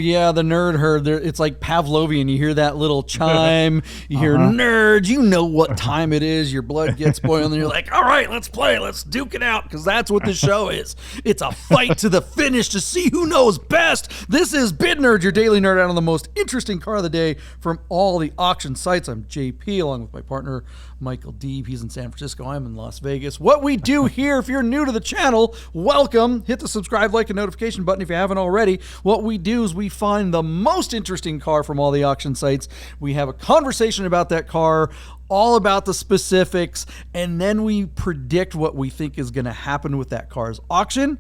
yeah, the nerd herd. It's like Pavlovian. You hear that little chime. You hear nerds. You know what time it is. Your blood gets boiling. And you're like, all right, let's play. Let's duke it out, because that's what the show is. It's a fight to the finish to see who knows best. This is Bid Nerd, your daily nerd out on the most interesting car of the day from all the auction sites. I'm JP, along with my partner, Michael Deeb. He's in San Francisco. I'm in Las Vegas. What we do here, if you're new to the channel, welcome. Hit the subscribe, like, and notification button if you haven't already. What we do is we find the most interesting car from all the auction sites. We have a conversation about that car, all about the specifics, and then we predict what we think is going to happen with that car's auction.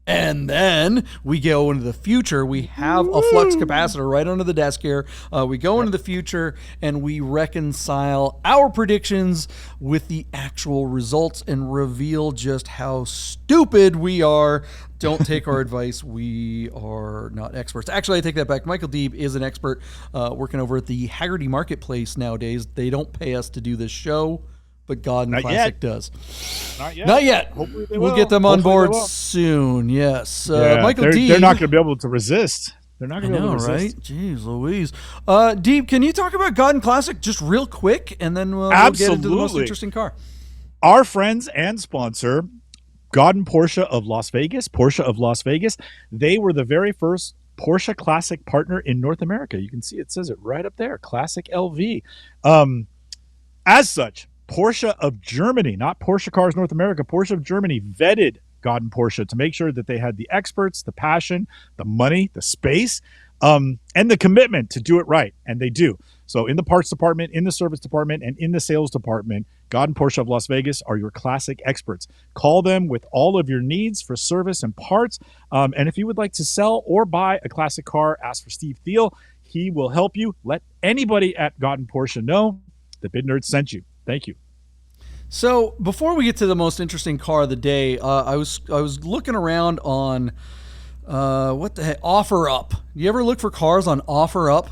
And then we go into the future. We have a flux capacitor right under the desk here. We go into the future and we reconcile our predictions with the actual results and reveal just how stupid we are. Don't take our advice. We are not experts. Actually, I take that back. Michael Deeb is an expert working over at the Haggerty Marketplace nowadays. They don't pay us to do this show, but God and Classic does. Not yet. Not yet. Hopefully they we'll will. get them on Hopefully board soon. Yes. Yeah, Michael Deeb. They're not going to be able to resist. They're not going to be able to resist. Right? Jeez Louise. Deeb, can you talk about God and Classic just real quick, and then we'll get into the most interesting car? Our friends and sponsor, God and Porsche of Las Vegas, they were the very first Porsche Classic partner in North America. You can see it says it right up there, Classic LV. As such, Porsche of Germany, not Porsche Cars North America, Porsche of Germany vetted God and Porsche to make sure that they had the experts, the passion, the money, the space, and the commitment to do it right. And they do. So in the parts department, in the service department, and in the sales department, God and Porsche of Las Vegas are your classic experts. Call them with all of your needs for service and parts. And if you would like to sell or buy a classic car, ask for Steve Thiel. He will help you. Let anybody at God and Porsche know that Bid Nerd sent you. Thank you. So before we get to the most interesting car of the day, I was looking around on what the heck, OfferUp. You ever look for cars on OfferUp?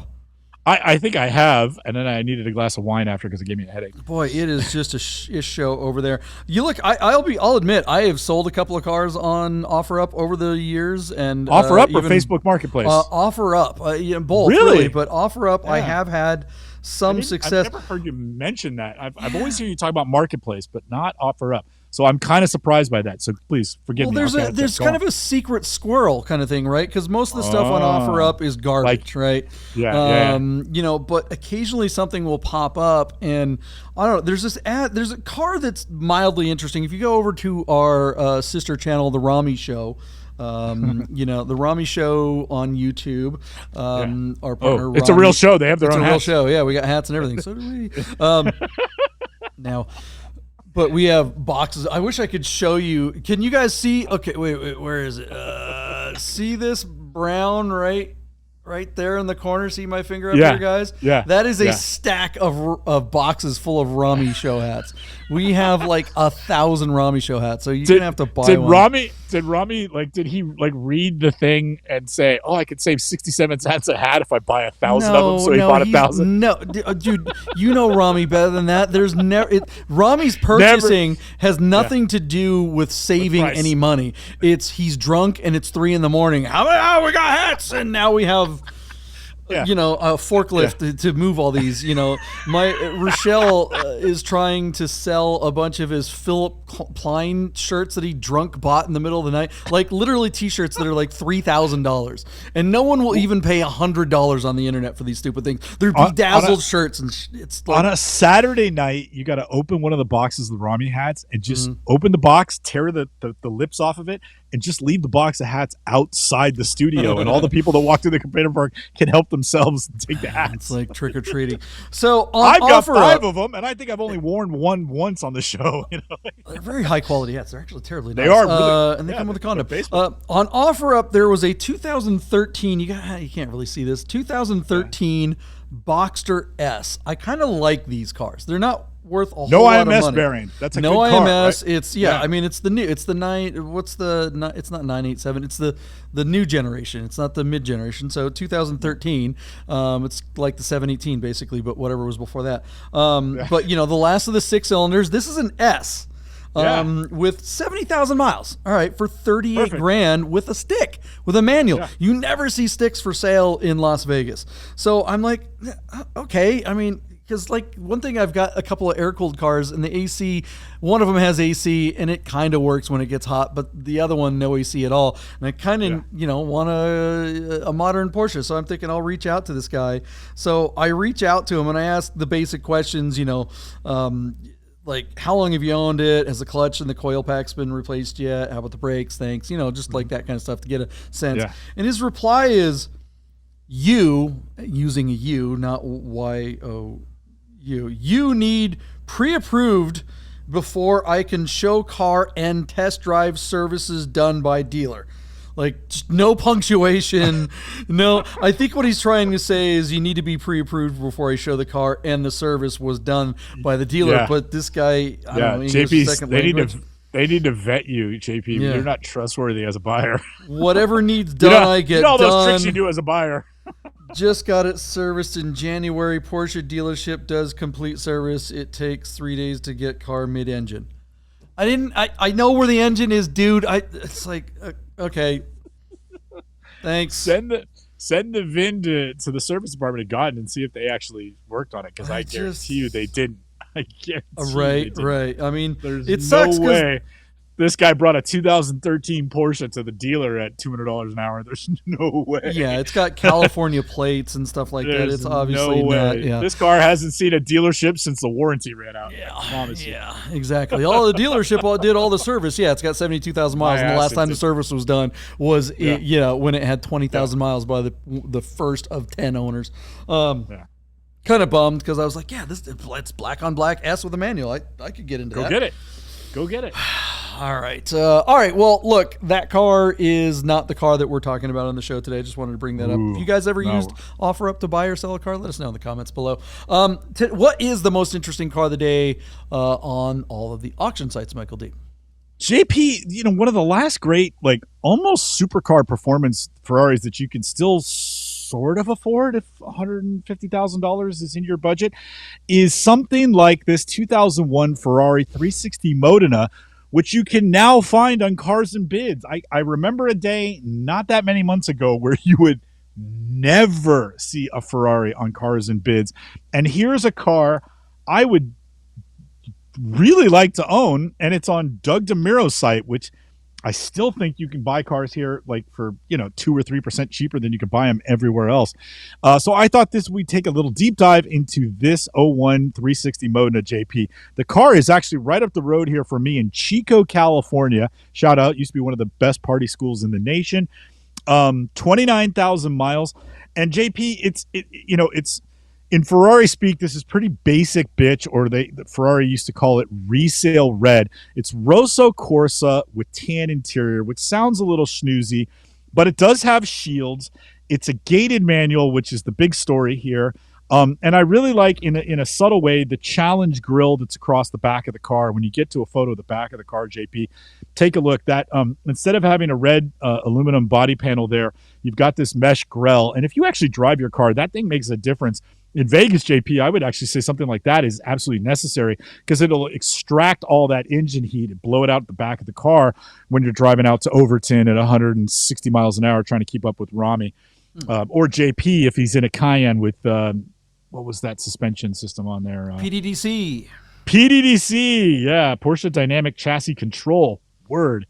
I think I have, and then I needed a glass of wine after because it gave me a headache. Boy, it is just a show over there. You look, I'll admit, I have sold a couple of cars on OfferUp over the years, and OfferUp or Facebook Marketplace? OfferUp, both really, but OfferUp, I have had some success. I've never heard you mention that. I've always heard you talk about Marketplace, but not OfferUp. So I'm kind of surprised by that. So please forgive me. There's kind of a secret squirrel kind of thing, right? Because most of the stuff on OfferUp is garbage, right? Yeah. You know, but occasionally something will pop up, and I don't know. There's this ad. There's a car that's mildly interesting. If you go over to our sister channel, The Rami Show. You know, The Rami Show on YouTube. Our partner, it's Rami, a real show. They have their own hats. It's a real show. Yeah, we got hats and everything. So do we. Now. But we have boxes. I wish I could show you. Can you guys see? Okay, wait, where is it? See this brown right there in the corner? See my finger up here, guys? Yeah. That is a stack of boxes full of Rami Show hats. We have like 1,000 Rami Show hats, so you're gonna have to buy one. Did Rami did he read the thing and say, "Oh, I could save 67 cents a hat if I buy 1,000 of them"? So he bought 1,000. No, dude, you know Rami better than that. There's Rami's purchasing has nothing to do with saving any money. He's drunk and it's 3 a.m. How we got hats, and now we have. You know, a forklift to move all these. You know, Rochelle is trying to sell a bunch of his Philip Klein shirts that he drunk bought in the middle of the night, like literally T-shirts that are like $3,000, and no one will even pay $100 on the internet for these stupid things. They're bedazzled shirts, and it's like, on a Saturday night, you got to open one of the boxes of the Rami hats and just open the box, tear the lips off of it, and just leave the box of hats outside the studio, and all the people that walk through the container park can help themselves take the hats. It's like trick or treating. So I've got 5 of them, and I think I've only worn one once on the show. You know, they're very high quality hats. They're actually terribly nice. They are, really, and they come with a condom. On OfferUp, there was a 2013. You can't really see this. 2013 Boxster S. I kind of like these cars. They're not worth a whole lot of money. No IMS bearing. That's a no good car, IMS. right? It's I mean, it's the new. It's the 9. What's the? It's not 987. It's the new generation. It's not the mid generation. So 2013. It's like the 718 basically, but whatever was before that. But you know, the last of the 6 cylinders. This is an S. Yeah. with 70,000 miles. All right, for 38 Perfect. grand with a stick, with a manual. Yeah. You never see sticks for sale in Las Vegas. So I'm like, okay. I mean, because like one thing, I've got a couple of air-cooled cars, and the AC, one of them has AC, and it kind of works when it gets hot, but the other one, no AC at all. And I kind of, want a modern Porsche. So I'm thinking I'll reach out to this guy. So I reach out to him, and I ask the basic questions, like, how long have you owned it? Has the clutch and the coil packs been replaced yet? How about the brakes? Thanks. Just like that kind of stuff to get a sense. Yeah. And his reply is, you, using a U, not Y-O, you need pre-approved before I can show car and test drive services done by dealer. Like, just no punctuation. No, I think what he's trying to say is you need to be pre-approved before I show the car and the service was done by the dealer. Yeah. But this guy, I don't know, JP, second they language. They need to vet you, JP. Yeah. You're not trustworthy as a buyer. Whatever needs done, I get all done. those tricks you do as a buyer. Just got it serviced in January. Porsche dealership does complete service. It takes 3 days to get car mid-engine. I know where the engine is, dude. It's like, okay. Thanks. Send the VIN to the service department at Godden and see if they actually worked on it, because I guarantee you they didn't. I guarantee right, you they didn't. right. I mean, there's it sucks no way this guy brought a 2013 Porsche to the dealer at $200 an hour. There's no way. Yeah, it's got California plates and stuff like that. It's obviously not. Yeah. This car hasn't seen a dealership since the warranty ran out. Yeah, I promise you. yeah, exactly. All the dealership did all the service. Yeah, it's got 72,000 miles, and the last time the service was done was when it had 20,000 miles by the first of 10 owners. Kind of bummed, because I was like, yeah, it's black on black S with a manual. I could get into that. Go get it. All right. Well, look, that car is not the car that we're talking about on the show today. Just wanted to bring that up. If you guys ever used OfferUp to buy or sell a car, let us know in the comments below. What is the most interesting car of the day on all of the auction sites, Michael Deeb? JP, one of the last great, like, almost supercar performance Ferraris that you can still sort of afford if $150,000 is in your budget is something like this 2001 Ferrari 360 Modena, which you can now find on Cars and Bids. I remember a day not that many months ago where you would never see a Ferrari on Cars and Bids. And here's a car I would really like to own, and it's on Doug DeMuro's site, which I still think you can buy cars here like for 2 or 3% cheaper than you can buy them everywhere else. So I thought we'd take a little deep dive into this 01 360 Modena, JP. The car is actually right up the road here for me in Chico, California. Shout out, used to be one of the best party schools in the nation. 29,000 miles, and JP, it's in Ferrari speak, this is pretty basic, bitch, or Ferrari used to call it resale red. It's Rosso Corsa with tan interior, which sounds a little snoozy, but it does have shields. It's a gated manual, which is the big story here. And I really like, in a subtle way, the challenge grille that's across the back of the car. When you get to a photo of the back of the car, JP, take a look. That instead of having a red aluminum body panel there, you've got this mesh grille. And if you actually drive your car, that thing makes a difference. In Vegas, JP, I would actually say something like that is absolutely necessary, because it'll extract all that engine heat and blow it out the back of the car when you're driving out to Overton at 160 miles an hour trying to keep up with Rami. Or JP if he's in a Cayenne with, what was that suspension system on there? PDDC, yeah, Porsche Dynamic Chassis Control. Word.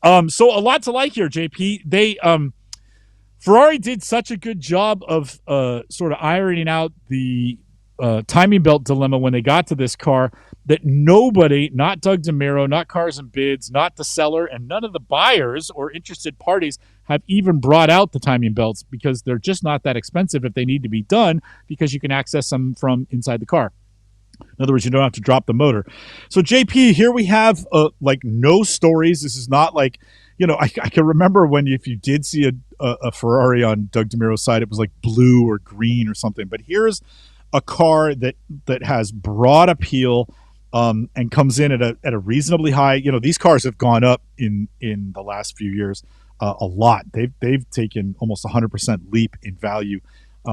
So a lot to like here, JP. Ferrari did such a good job of sort of ironing out the timing belt dilemma when they got to this car that nobody, not Doug DeMuro, not Cars and Bids, not the seller, and none of the buyers or interested parties have even brought out the timing belts, because they're just not that expensive if they need to be done, because you can access them from inside the car. In other words, you don't have to drop the motor. So JP, here we have like no stories. This is not like, I can remember if you did see a Ferrari on Doug DeMuro's side, it was like blue or green or something. But here's a car that has broad appeal and comes in at a reasonably high. These cars have gone up in the last few years a lot. They've taken almost 100% leap in value,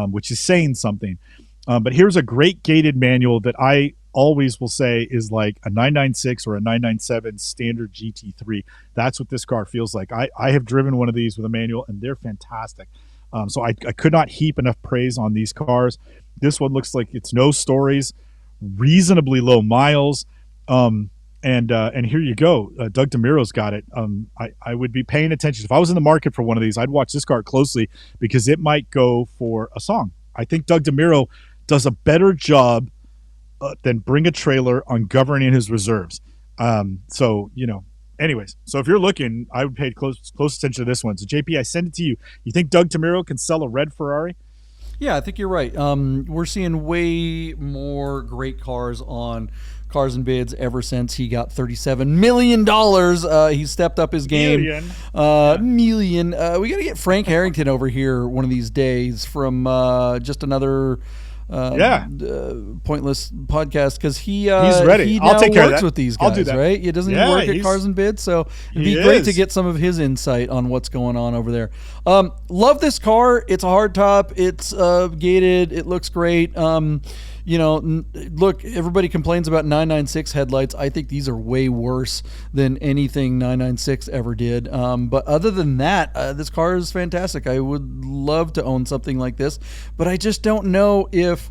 which is saying something. But here's a great gated manual that I always will say is like a 996 or a 997 standard GT3. That's what this car feels like. I have driven one of these with a manual, and they're fantastic. So I could not heap enough praise on these cars. This one looks like it's no stories, reasonably low miles. And here you go. Doug DeMuro's got it. I would be paying attention. If I was in the market for one of these, I'd watch this car closely because it might go for a song. I think Doug DeMuro does a better job than Bring a Trailer on governing his reserves. So, anyways, so if you're looking, I would pay close attention to this one. So, JP, I send it to you. You think Doug DeMuro can sell a red Ferrari? Yeah, I think you're right. We're seeing way more great cars on Cars and Bids ever since he got $37 million. He stepped up his game. Million. We got to get Frank Harrington over here one of these days from just another pointless podcast, because he's ready. He I'll now take care of works that. with these I'll guys, do that. right? He doesn't even work at Cars and Bids, so it'd be great to get some of his insight on what's going on over there. Love this car. It's a hard top. It's gated. It looks great. Look, everybody complains about 996 headlights. I think these are way worse than anything 996 ever did. But other than that, this car is fantastic. I would love to own something like this, but I just don't know if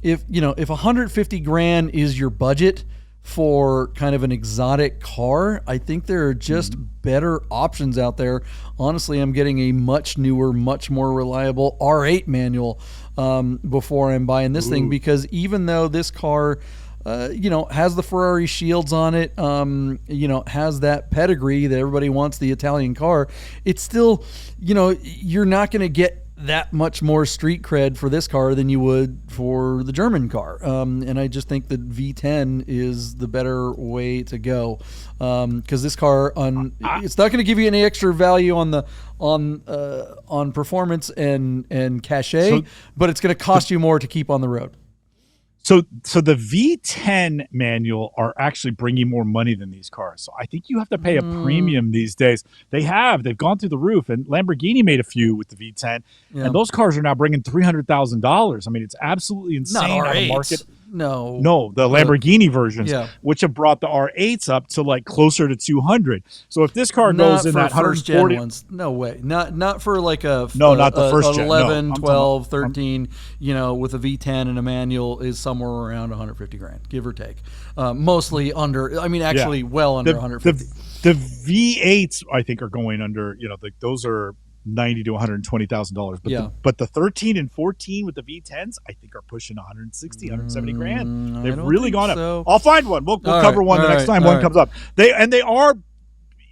150 grand is your budget for kind of an exotic car. I think there are just better options out there. Honestly, I'm getting a much newer, much more reliable R8 manual before I'm buying this thing, because even though this car has the Ferrari shields on it, has that pedigree that everybody wants, the Italian car, it's still, you're not going to get that much more street cred for this car than you would for the German car. And I just think that V10 is the better way to go. Because this car, it's not going to give you any extra value on performance and cachet, but it's going to cost you more to keep on the road. So the V10 manual are actually bringing more money than these cars. So I think you have to pay a premium these days. They've gone through the roof, and Lamborghini made a few with the V10, and those cars are now bringing $300,000. I mean, it's absolutely insane on the market. No, the Lamborghini versions, which have brought the R8s up to like closer to 200. So if this car goes in that 140 ones, no way. Not for like not the first gen. 11, 12, 13, with a V10 and a manual is somewhere around 150 grand, give or take. Mostly under, actually well under 150. The V8s I think are going under, those are $90,000 to $120,000, but the 13 and 14 with the V10s I think are pushing 160, 170 grand. They've really gone up. I'll find one. We'll cover one the next time one comes up. They are,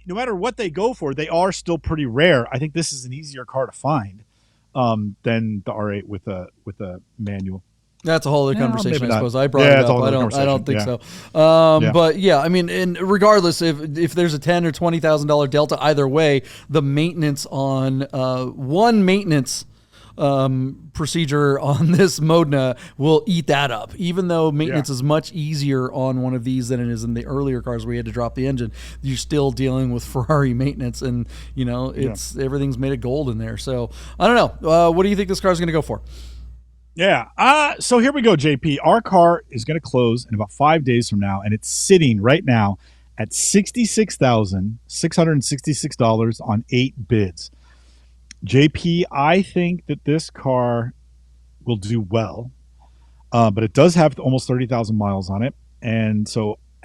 no matter what they go for, they are still pretty rare. I think this is an easier car to find than the R8 with a manual. That's a whole other conversation, I suppose. I brought it up. I don't think so. But and regardless, if there's a $10,000 or $20,000 delta either way, the maintenance on one maintenance procedure on this Modena will eat that up. Even though maintenance is much easier on one of these than it is in the earlier cars where you had to drop the engine, you're still dealing with Ferrari maintenance, and it's everything's made of gold in there. So I don't know. What do you think this car is going to go for? So here we go, JP. Our car is going to close in about 5 days from now, and it's sitting right now at $66,666 on 8 bids. JP, I think that this car will do well, but it does have almost 30,000 miles on it, and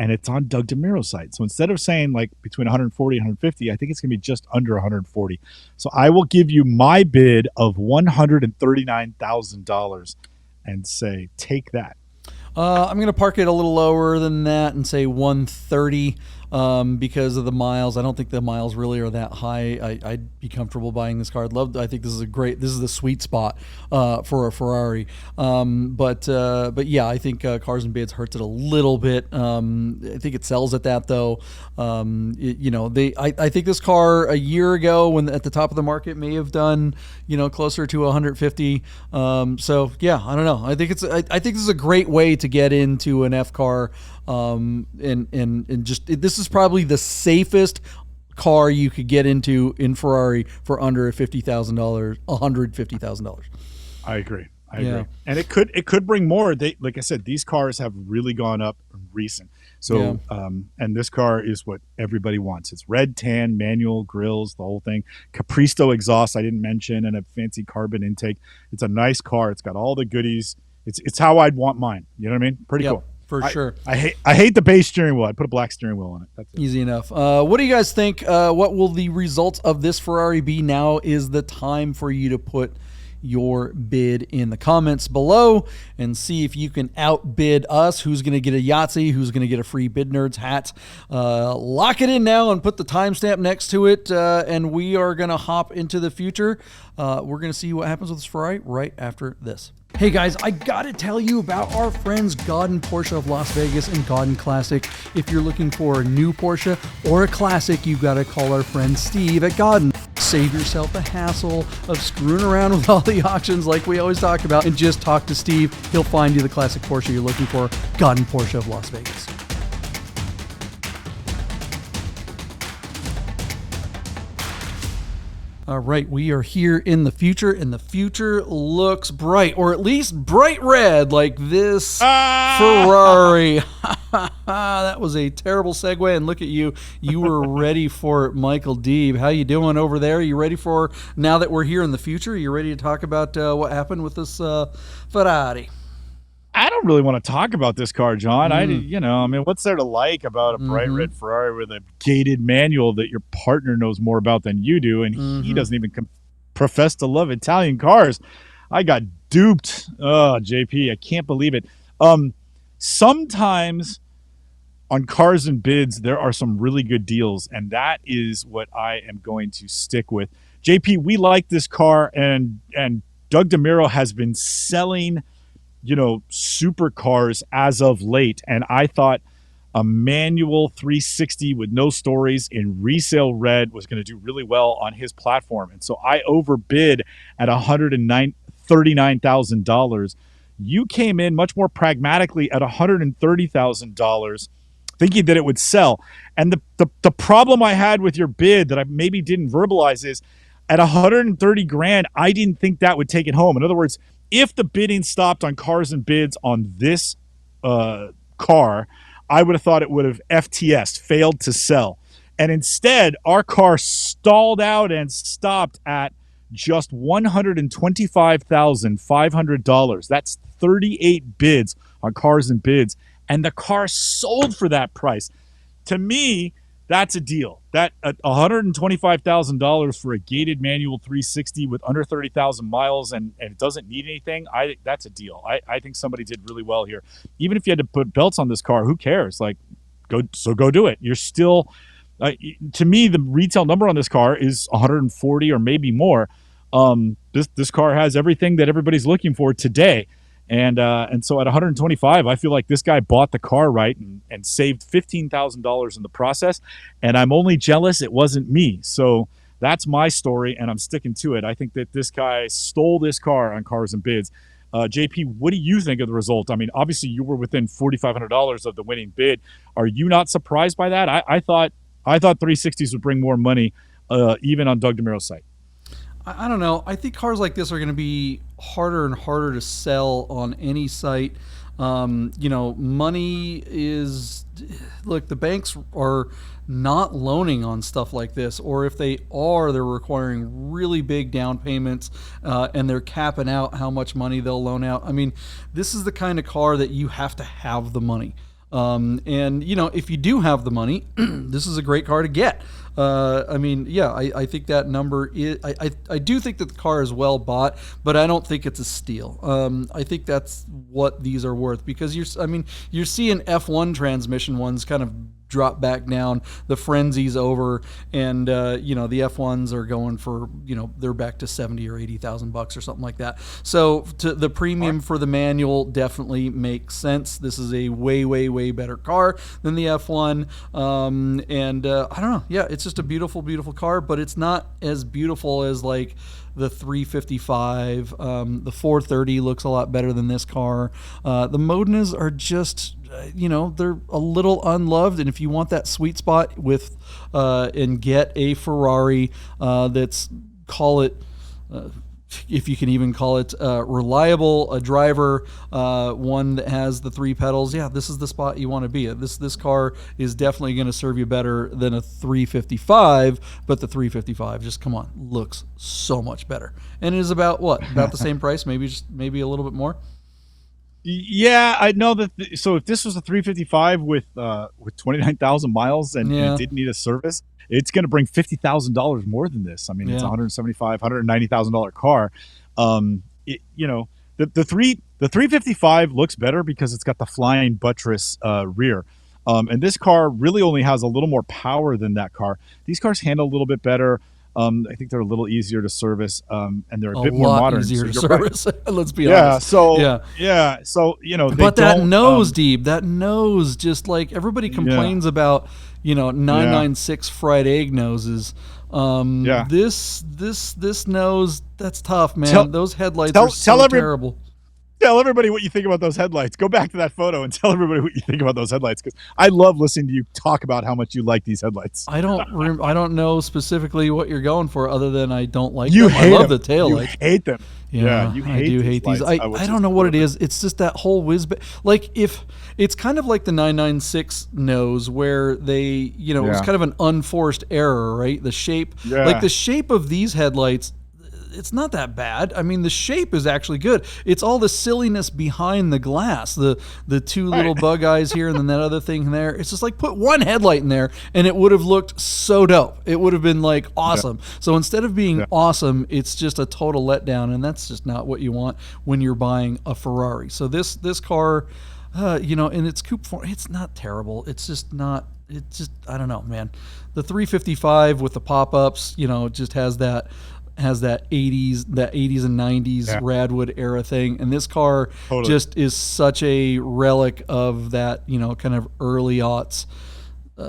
it's on Doug DeMuro's site. So instead of saying like between 140 and 150, I think it's going to be just under 140. So I will give you my bid of $139,000 and say, take that. I'm going to park it a little lower than that and say 130 because of the miles. I don't think the miles really are that high. I'd be comfortable buying this car. I think this is the sweet spot for a Ferrari. But yeah, I think Cars and Bids hurts it a little bit. I think it sells at that though. I think this car a year ago, when at the top of the market, may have done closer to 150. So yeah, I don't know. I think this is a great way to get into an F car. This is probably the safest car you could get into in Ferrari for under $50,000, $150,000. I agree. I agree. And it could bring more. They, like I said, these cars have really gone up recent. So, and this car is what everybody wants. It's red, tan, manual, grills, the whole thing. Capristo exhaust, I didn't mention, and a fancy carbon intake. It's a nice car. It's got all the goodies. It's how I'd want mine. You know what I mean? Pretty cool. For sure. I hate the beige steering wheel. I'd put a black steering wheel on it. That's it. Easy enough. What do you guys think? What will the results of this Ferrari be? Now is the time for you to put your bid in the comments below and see if you can outbid us. Who's going to get a Yahtzee? Who's going to get a free Bid Nerds hat? Lock it in now and put the timestamp next to it, and we are going to hop into the future. We're going to see what happens with this Ferrari right after this. Hey guys, I gotta tell you about our friends Godden Porsche of Las Vegas and Godden Classic. If you're looking for a new Porsche or a classic, you gotta call our friend Steve at Godden. Save yourself the hassle of screwing around with all the auctions like we always talk about, and just talk to Steve. He'll find you the classic Porsche you're looking for. Godden Porsche of Las Vegas. All right, we are here in the future, and the future looks bright, or at least bright red, like this Ferrari. That was a terrible segue, and look at you. You were ready for it, Michael Deeb. How you doing over there? Are you ready for, now that we're here in the future, are you ready to talk about what happened with this Ferrari? I don't really want to talk about this car, John. I mean, what's there to like about a bright red Ferrari with a gated manual that your partner knows more about than you do, and he doesn't even profess to love Italian cars? I got duped. Oh, JP, I can't believe it. Sometimes on Cars and Bids, there are some really good deals, and that is what I am going to stick with. JP, we like this car, and Doug DeMuro has been selling supercars as of late, and I thought a manual 360 with no stories in resale red was going to do really well on his platform, and so I overbid at $139,000. You came in much more pragmatically at $130,000, thinking that it would sell. And the problem I had with your bid that I maybe didn't verbalize is at $130,000, I didn't think that would take it home. In other words, if the bidding stopped on Cars and Bids on this car, I would have thought it would have FTS, failed to sell. And instead, our car stalled out and stopped at just $125,500. That's 38 bids on Cars and Bids. And the car sold for that price. To me, that's a deal. That $125,000 for a gated manual 360 with under 30,000 miles and it doesn't need anything, that's a deal. I think somebody did really well here. Even if you had to put belts on this car, who cares? Go do it. You're still, to me, the retail number on this car is 140 or maybe more. This car has everything that everybody's looking for today. And so at 125, I feel like this guy bought the car right and saved $15,000 in the process. And I'm only jealous it wasn't me. So that's my story, and I'm sticking to it. I think that this guy stole this car on Cars and Bids. JP, what do you think of the result? I mean, obviously you were within $4,500 of the winning bid. Are you not surprised by that? I thought 360s would bring more money, even on Doug DeMuro's site. I don't know. I think cars like this are going to be harder and harder to sell on any site. Money is, look, the banks are not loaning on stuff like this, or if they are, they're requiring really big down payments, and they're capping out how much money they'll loan out. I mean, this is the kind of car that you have to have the money. If you do have the money, this is a great car to get. I think that number is, I do think that the car is well bought, but I don't think it's a steal. I think that's what these are worth, because you're seeing F1 transmission ones kind of drop back down, the frenzy's over, and the F1s are going for, they're back to 70 or 80,000 bucks or something like that. So the premium for the manual definitely makes sense. This is a way better car than the F1. I don't know. Yeah, it's just a beautiful car, but it's not as beautiful as like the 355. The 430 looks a lot better than this car. The Modenas are just, they're a little unloved, and if you want that sweet spot with and get a Ferrari that's, call it if you can even call it reliable, a driver, one that has the 3 pedals, yeah, this is the spot you want to be at. This car is definitely going to serve you better than a 355, but the 355, just come on, looks so much better. And it is about about the same price, maybe a little bit more. Yeah, I know that. So if this was a 355 with 29,000 miles and it didn't need a service, it's going to bring $50,000 more than this. I mean, it's $190,000 car. The 355 looks better because it's got the flying buttress rear. And this car really only has a little more power than that car. These cars handle a little bit better. I think they're a little easier to service, and they're a bit more modern. Easier to service. Let's be honest. So but that nose, Deeb, that nose, just like everybody complains about, 996 fried egg noses. This nose, that's tough, man. Those headlights are so terrible. Tell everybody what you think about those headlights. Go back to that photo and tell everybody what you think about those headlights, because I love listening to you talk about how much you like these headlights. I don't know specifically what you're going for, other than I don't like them. I love the taillights. You hate them. Yeah, you hate I do hate these. I don't know what it is. It's just that whole like, if it's kind of like the 996 nose, where they, it was kind of an unforced error, right? The shape, like the shape of these headlights, it's not that bad. I mean, the shape is actually good. It's all the silliness behind the glass, the 2 little bug eyes here and then that other thing there. It's just like, put one headlight in there and it would have looked so dope. It would have been like awesome. So instead of being awesome, it's just a total letdown, and that's just not what you want when you're buying a Ferrari. So this car, in its coupe form, it's not terrible. It's just not. It's just, I don't know, man. The 355 with the pop-ups, just has that 80s and 90s Radwood era thing, and this car just is such a relic of that, kind of early aughts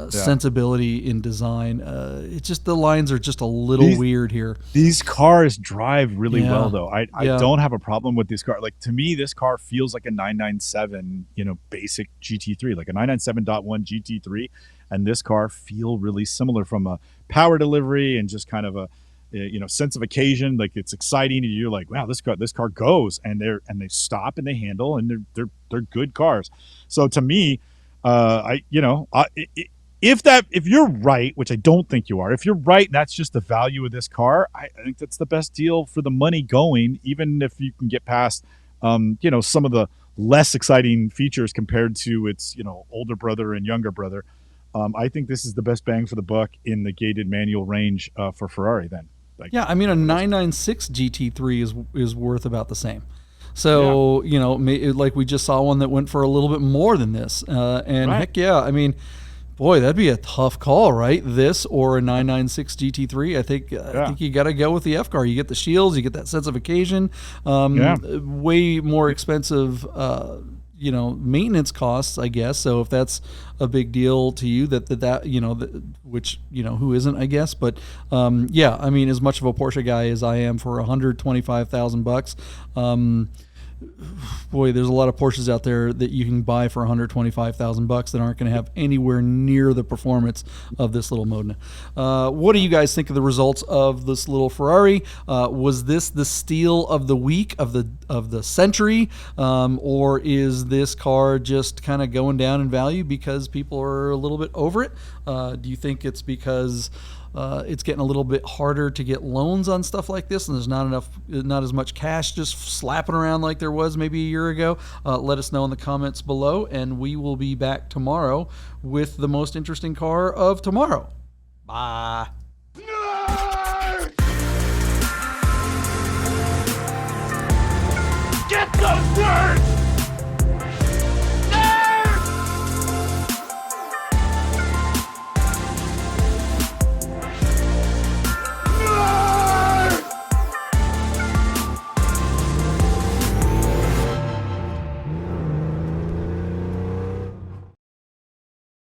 sensibility in design. It's just, the lines are just a little weird here. These cars drive really well, though. I don't have a problem with this car. Like, to me, this car feels like a 997, basic GT3, like a 997.1 GT3, and this car feel really similar from a power delivery and just kind of a sense of occasion. Like, it's exciting, and you're like, wow, this car goes, and they stop and they handle, and they're good cars. So to me, if you're right, which I don't think you are, if you're right, and that's just the value of this car, I think that's the best deal for the money going, even if you can get past some of the less exciting features compared to its older brother and younger brother. I think this is the best bang for the buck in the gated manual range for Ferrari then. I mean, a 996 GT3 is worth about the same. So, like, we just saw one that went for a little bit more than this. Heck yeah, I mean, boy, that'd be a tough call, right? This or a 996 GT3. I think you got to go with the F car. You get the shields, you get that sense of occasion. Way more expensive maintenance costs, I guess. So if that's a big deal to you, which who isn't, I guess. But I mean, as much of a Porsche guy as I am, for $125,000, boy, there's a lot of Porsches out there that you can buy for $125,000 that aren't going to have anywhere near the performance of this little Modena. What do you guys think of the results of this little Ferrari? Was this the steal of the week, of the century, or is this car just kind of going down in value because people are a little bit over it? Do you think it's because it's getting a little bit harder to get loans on stuff like this, and there's not as much cash just slapping around like there was maybe a year ago? Let us know in the comments below, and we will be back tomorrow with the most interesting car of tomorrow. Bye.